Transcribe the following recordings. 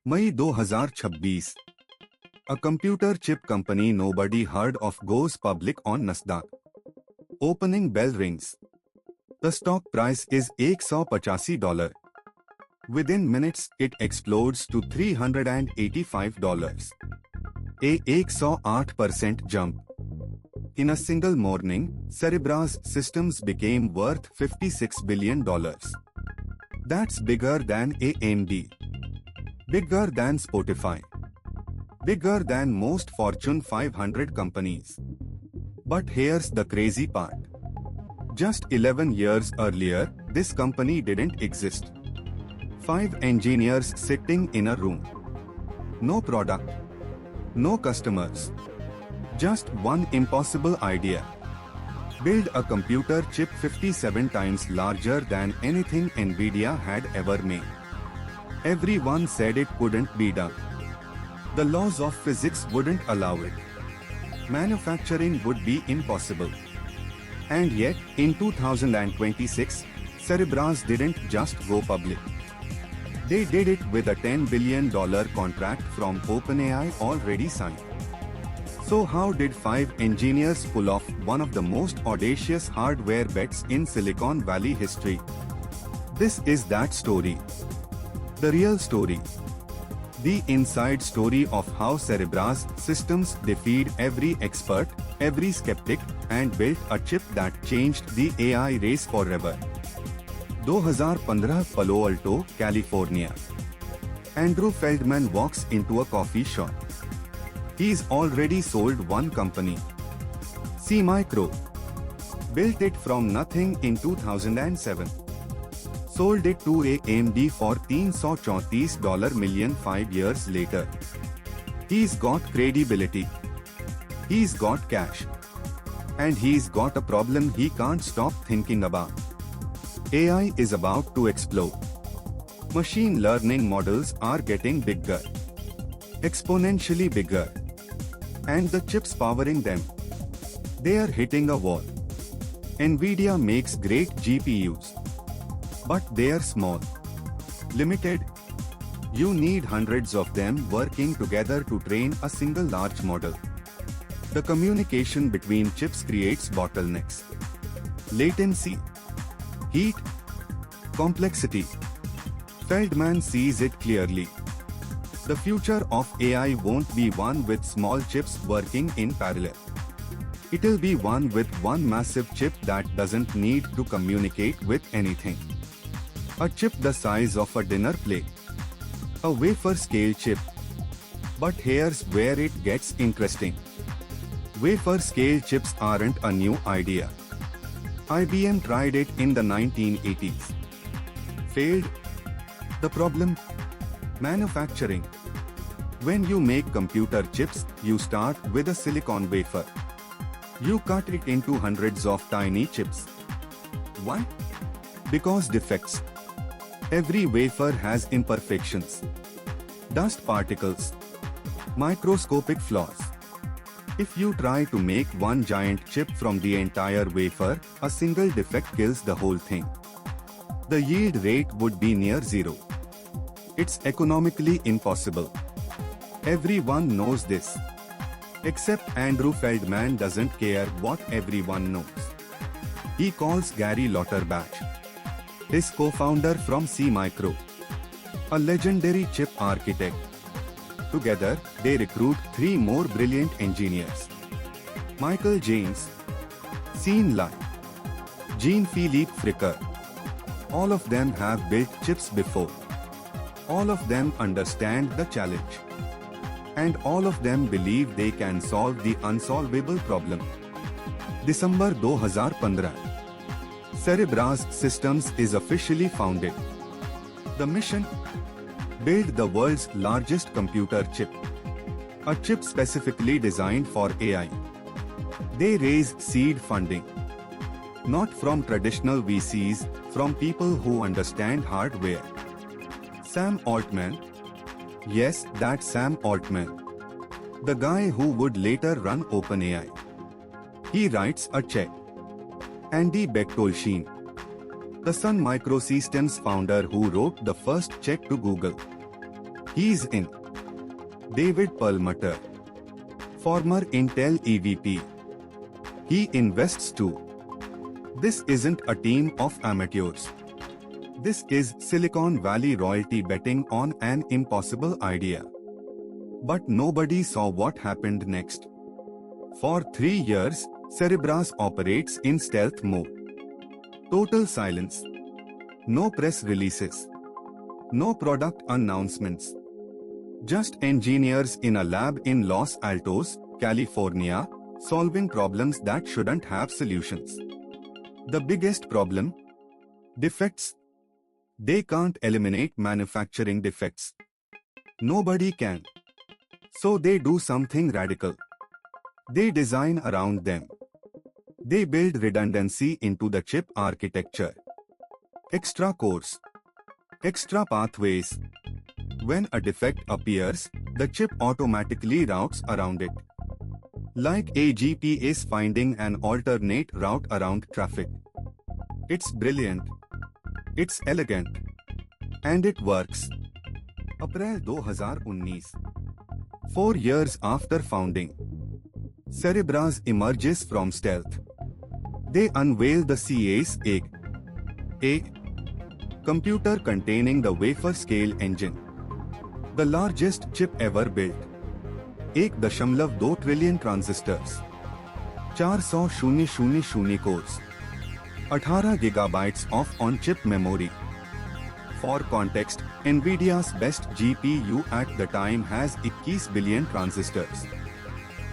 May 2026. A computer chip company nobody heard of goes public on Nasdaq. Opening bell rings. The stock price is $185. Within minutes, it explodes to $385. A 108% jump. In a single morning, Cerebrus Systems became worth $56 billion. That's bigger than AMD. Bigger than Spotify. Bigger than most Fortune 500 companies. But here's the crazy part. Just 11 years earlier, this company didn't exist. 5 engineers sitting in a room. No product. No customers. Just one impossible idea. Build a computer chip 57 times larger than anything Nvidia had ever made. Everyone said it couldn't be done. The laws of physics wouldn't allow it. Manufacturing would be impossible. And yet, in 2026, Cerebrus didn't just go public. They did it with a $10 billion contract from OpenAI already signed. So how did 5 engineers pull off one of the most audacious hardware bets in Silicon Valley history? This is that story. The real story. The inside story of how Cerebrus Systems defied every expert, every skeptic, and built a chip that changed the AI race forever. 2015 Palo Alto, California. Andrew Feldman walks into a coffee shop. He's already sold one company. SeaMicro. Built it from nothing in 2007. Sold it to AMD for $334 million 5 years later. He's got credibility. He's got cash. And he's got a problem he can't stop thinking about. AI is about to explode. Machine learning models are getting bigger. Exponentially bigger. And the chips powering them, they are hitting a wall. Nvidia makes great GPUs. But they are small. Limited. You need hundreds of them working together to train a single large model. The communication between chips creates bottlenecks. Latency. Heat. Complexity. Feldman sees it clearly. The future of AI won't be one with small chips working in parallel. It'll be one with one massive chip that doesn't need to communicate with anything. A chip the size of a dinner plate. A wafer-scale chip. But here's where it gets interesting. Wafer-scale chips aren't a new idea. IBM tried it in the 1980s. Failed. The problem? Manufacturing. When you make computer chips, you start with a silicon wafer. You cut it into hundreds of tiny chips. Why? Because defects. Every wafer has imperfections. Dust particles. Microscopic flaws. If you try to make one giant chip from the entire wafer, a single defect kills the whole thing. The yield rate would be near zero. It's economically impossible. Everyone knows this. Except Andrew Feldman doesn't care what everyone knows. He calls Gary Lauterbach, his co-founder from SeaMicro, a legendary chip architect. Together, they recruit 3 more brilliant engineers. Michael James, Sean Lai, Jean-Philippe Fricker. All of them have built chips before. All of them understand the challenge. And all of them believe they can solve the unsolvable problem. December 2015. Cerebrus Systems is officially founded. The mission? Build the world's largest computer chip. A chip specifically designed for AI. They raise seed funding. Not from traditional VCs, from people who understand hardware. Sam Altman. Yes, that's Sam Altman. The guy who would later run OpenAI. He writes a check. Andy Bechtolsheim, the Sun Microsystems founder who wrote the first check to Google. He's in. David Perlmutter, former Intel EVP. He invests too. This isn't a team of amateurs. This is Silicon Valley royalty betting on an impossible idea. But nobody saw what happened next. For 3 years, Cerebras operates in stealth mode. Total silence. No press releases. No product announcements. Just engineers in a lab in Los Altos, California, solving problems that shouldn't have solutions. The biggest problem? Defects. They can't eliminate manufacturing defects. Nobody can. So they do something radical. They design around them. They build redundancy into the chip architecture. Extra cores. Extra pathways. When a defect appears, the chip automatically routes around it. Like a GPS finding an alternate route around traffic. It's brilliant. It's elegant. And it works. April 2019. 4 years after founding, Cerebras emerges from stealth. They unveil the CA's a computer containing the wafer-scale engine. The largest chip ever built. 1.2 trillion transistors. 400,000 cores. 18 gigabytes of on-chip memory. For context, NVIDIA's best GPU at the time has 21 billion transistors.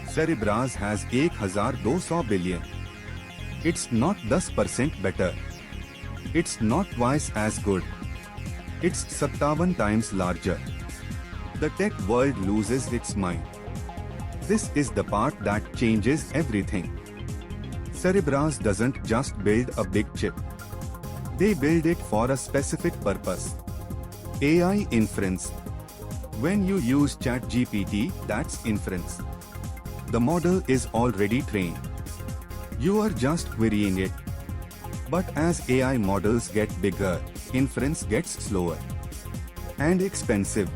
Cerebras has 1,200 billion. It's not 10% better. It's not twice as good. It's 57 times larger. The tech world loses its mind. This is the part that changes everything. Cerebras doesn't just build a big chip. They build it for a specific purpose. AI inference. When you use ChatGPT, that's inference. The model is already trained. You are just querying it. But as AI models get bigger, inference gets slower and expensive.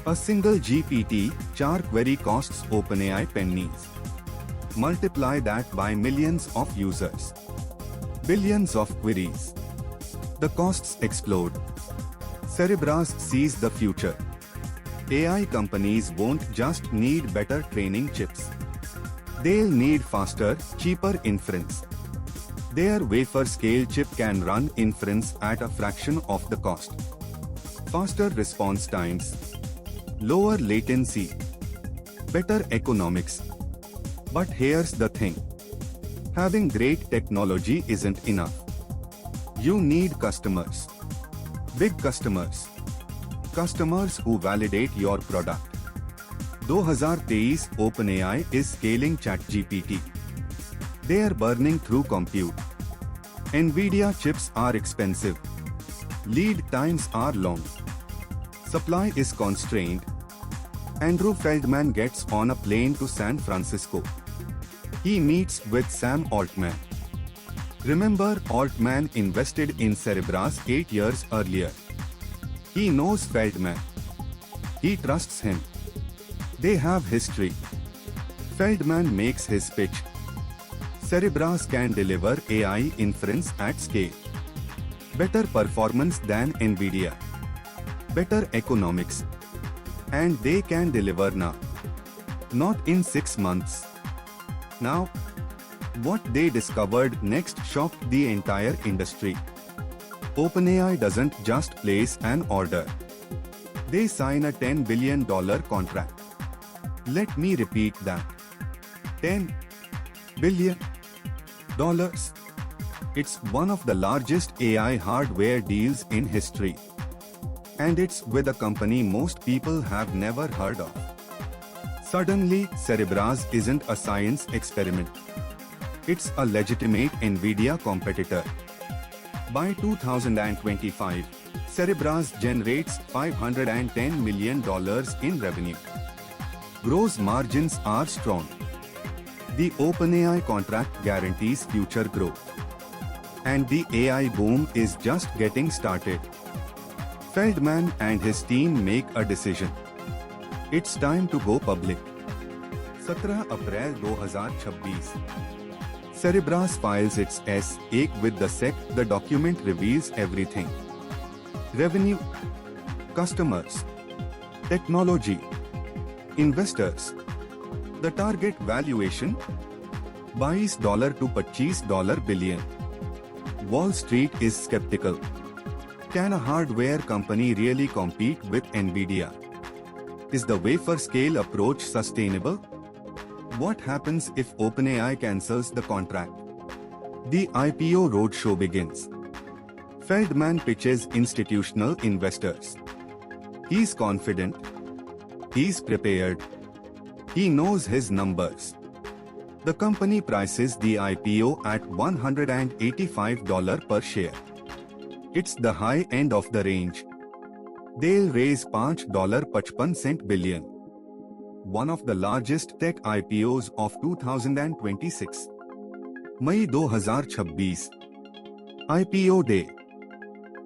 A single GPT-4 query costs OpenAI pennies. Multiply that by millions of users. Billions of queries. The costs explode. Cerebras sees the future. AI companies won't just need better training chips. They'll need faster, cheaper inference. Their wafer-scale chip can run inference at a fraction of the cost. Faster response times. Lower latency. Better economics. But here's the thing. Having great technology isn't enough. You need customers. Big customers. Customers who validate your product. 2023 OpenAI is scaling ChatGPT. They are burning through compute. NVIDIA chips are expensive. Lead times are long. Supply is constrained. Andrew Feldman gets on a plane to San Francisco. He meets with Sam Altman. Remember, Altman invested in Cerebras 8 years earlier. He knows Feldman. He trusts him. They have history. Feldman makes his pitch. Cerebras can deliver AI inference at scale. Better performance than NVIDIA. Better economics. And they can deliver now. Not in 6 months. Now, what they discovered next shocked the entire industry. OpenAI doesn't just place an order. They sign a $10 billion contract. Let me repeat that. $10 billion. It's one of the largest AI hardware deals in history. And it's with a company most people have never heard of. Suddenly, Cerebras isn't a science experiment. It's a legitimate NVIDIA competitor. By 2025, Cerebras generates $510 million in revenue. Gross margins are strong. The OpenAI contract guarantees future growth. And the AI boom is just getting started. Feldman and his team make a decision. It's time to go public. 17 April 2026. Cerebras files its S-1 with the SEC. The document reveals everything. Revenue, customers, technology, investors. The target valuation $22 to $25 billion. Wall Street is skeptical. Can a hardware company really compete with Nvidia? Is the wafer scale approach sustainable? What happens if OpenAI cancels the contract? The IPO roadshow begins. Feldman pitches institutional investors. He's confident. He's prepared. He knows his numbers. The company prices the IPO at $185 per share. It's the high end of the range. They'll raise $5.55 billion. One of the largest tech IPOs of 2026. May 2026. IPO day.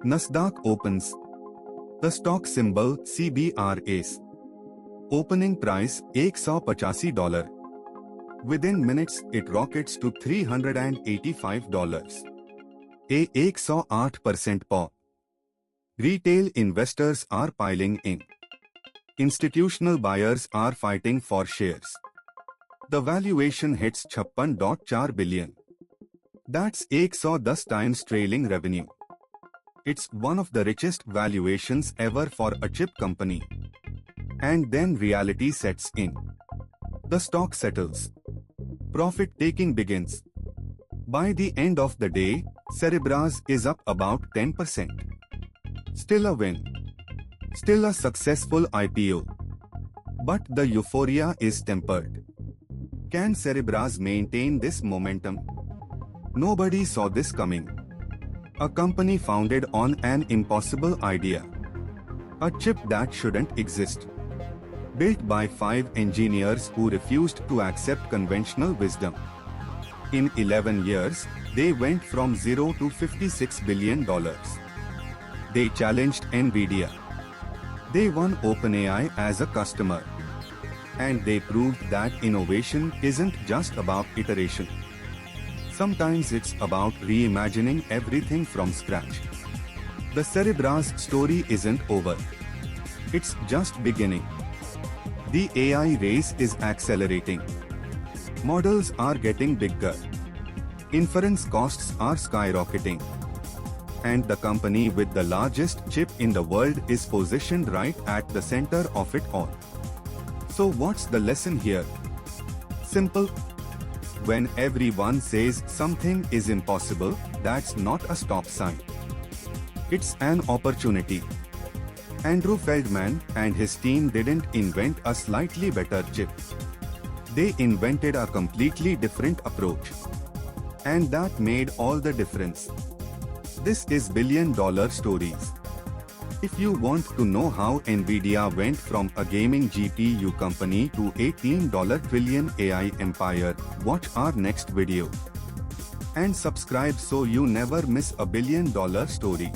Nasdaq opens. The stock symbol CBRAs. Opening price $185. Within minutes, it rockets to $385. A 108% pop. Retail investors are piling in. Institutional buyers are fighting for shares. The valuation hits $56.4 billion. That's 110 times trailing revenue. It's one of the richest valuations ever for a chip company. And then reality sets in. The stock settles. Profit-taking begins. By the end of the day, Cerebras is up about 10%. Still a win. Still a successful IPO. But the euphoria is tempered. Can Cerebras maintain this momentum? Nobody saw this coming. A company founded on an impossible idea. A chip that shouldn't exist. Built by 5 engineers who refused to accept conventional wisdom. In 11 years, they went from zero to $56 billion. They challenged Nvidia. They won OpenAI as a customer. And they proved that innovation isn't just about iteration. Sometimes it's about reimagining everything from scratch. The Cerebras story isn't over. It's just beginning. The AI race is accelerating. Models are getting bigger. Inference costs are skyrocketing. And the company with the largest chip in the world is positioned right at the center of it all. So what's the lesson here? Simple. When everyone says something is impossible, that's not a stop sign. It's an opportunity. Andrew Feldman and his team didn't invent a slightly better chip. They invented a completely different approach. And that made all the difference. This is billion-dollar stories. If you want to know how Nvidia went from a gaming GPU company to $18 trillion AI empire, watch our next video. And subscribe so you never miss a billion-dollar story.